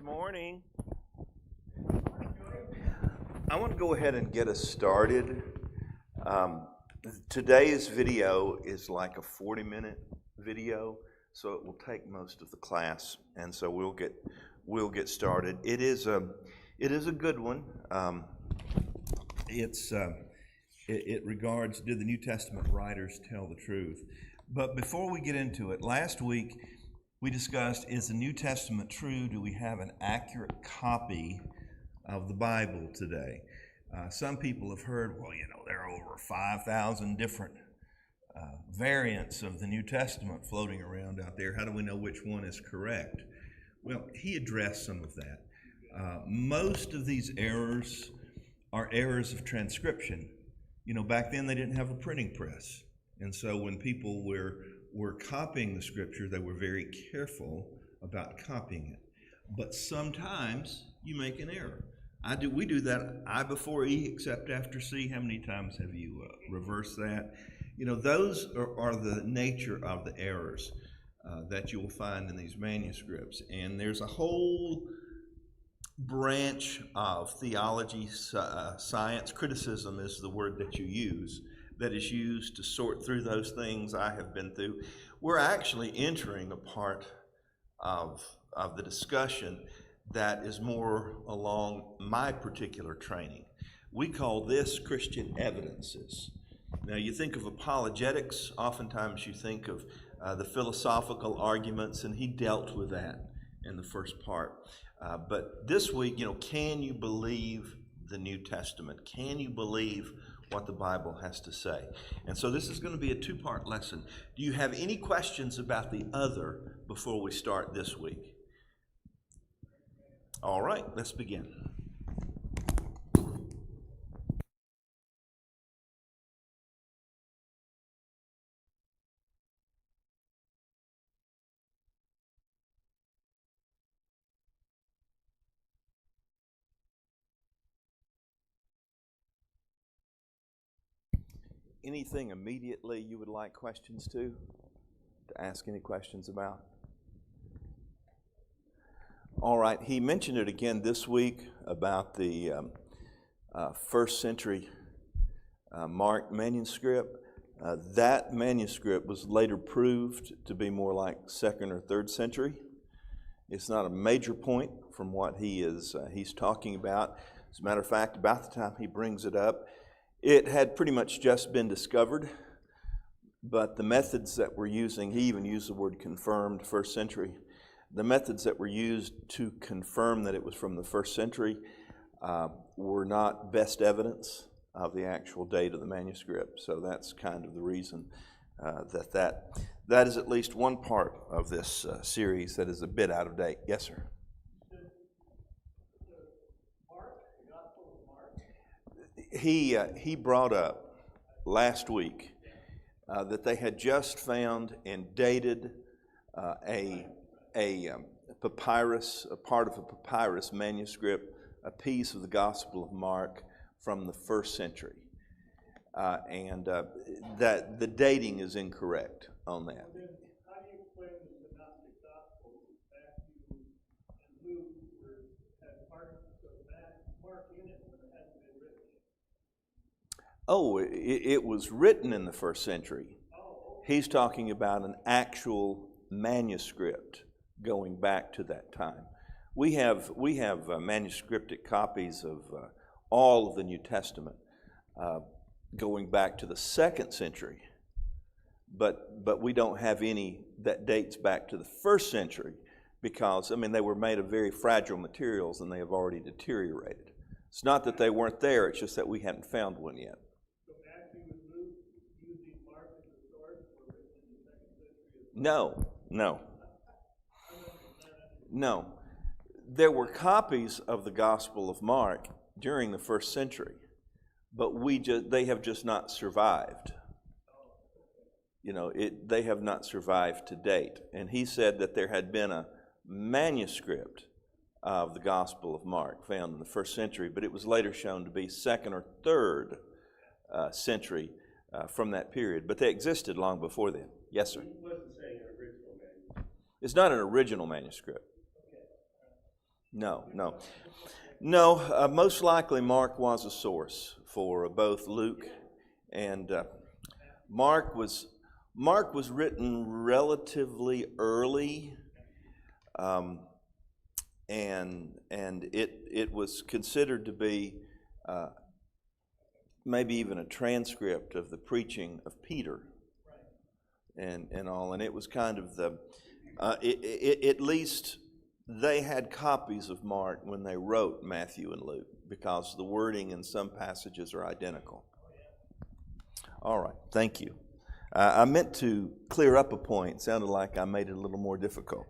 Good morning. I want to go ahead and get us started. Today's video is like a 40-minute video, so it will take most of the class, and so we'll get started. It is a good one. It regards, do the New Testament writers tell the truth? But before we get into it, last week we discussed, is the New Testament true? Do we have an accurate copy of the Bible today? Some people have heard, well, there are over 5,000 different variants of the New Testament floating around out there. How do we know which one is correct? Well, he addressed some of that. Most of these errors are errors of transcription. Back then they didn't have a printing press. And so when people were copying the scripture, they were very careful about copying it. But sometimes you make an error. We do that, I before E, except after C. How many times have you reversed that? Those are the nature of the errors that you'll find in these manuscripts. And there's a whole branch of theology, science, criticism is the word that you use, that is used to sort through those things I have been through. We're actually entering a part of the discussion that is more along my particular training. We call this Christian evidences. Now, you think of apologetics, oftentimes you think of the philosophical arguments, and he dealt with that in the first part. But this week, can you believe the New Testament? Can you believe what the Bible has to say? And so this is going to be a two-part lesson. Do you have any questions about the other before we start this week? All right, let's begin. Anything immediately you would like questions to ask any questions about? All right, he mentioned it again this week about the first century Mark manuscript. That manuscript was later proved to be more like second or third century. It's not a major point from what he's talking about. As a matter of fact, about the time he brings it up, it had pretty much just been discovered, but the methods that we're using, he even used the word confirmed, first century. The methods that were used to confirm that it was from the first century were not best evidence of the actual date of the manuscript. So that's kind of the reason that is at least one part of this series that is a bit out of date. Yes, sir. He brought up last week that they had just found and dated a papyrus, a part of a papyrus manuscript, a piece of the Gospel of Mark from the first century, and that the dating is incorrect on that. Well, then how do you explain the synoptic Gospels, Matthew and Luke, had parts of Mark in it when it hasn't been written? Oh, it was written in the first century. Oh, okay. He's talking about an actual manuscript going back to that time. We have manuscripted copies of all of the New Testament going back to the second century, but we don't have any that dates back to the first century because, they were made of very fragile materials and they have already deteriorated. It's not that they weren't there, it's just that we hadn't found one yet. So Matthew and Luke using Mark as a source were written in the second century as No. well? No. There were copies of the Gospel of Mark during the first century, but they have just not survived. They have not survived to date. And he said that there had been a manuscript of the Gospel of Mark found in the first century, but it was later shown to be second or third century from that period. But they existed long before then. Yes, sir. He wasn't saying an original manuscript. It's not an original manuscript. No, no. No, most likely Mark was a source for both Luke and Mark was written relatively early, and it was considered to be maybe even a transcript of the preaching of Peter and all, and it was kind of the at least they had copies of Mark when they wrote Matthew and Luke, because the wording in some passages are identical. All right, thank you. I meant to clear up a point. It sounded like I made it a little more difficult.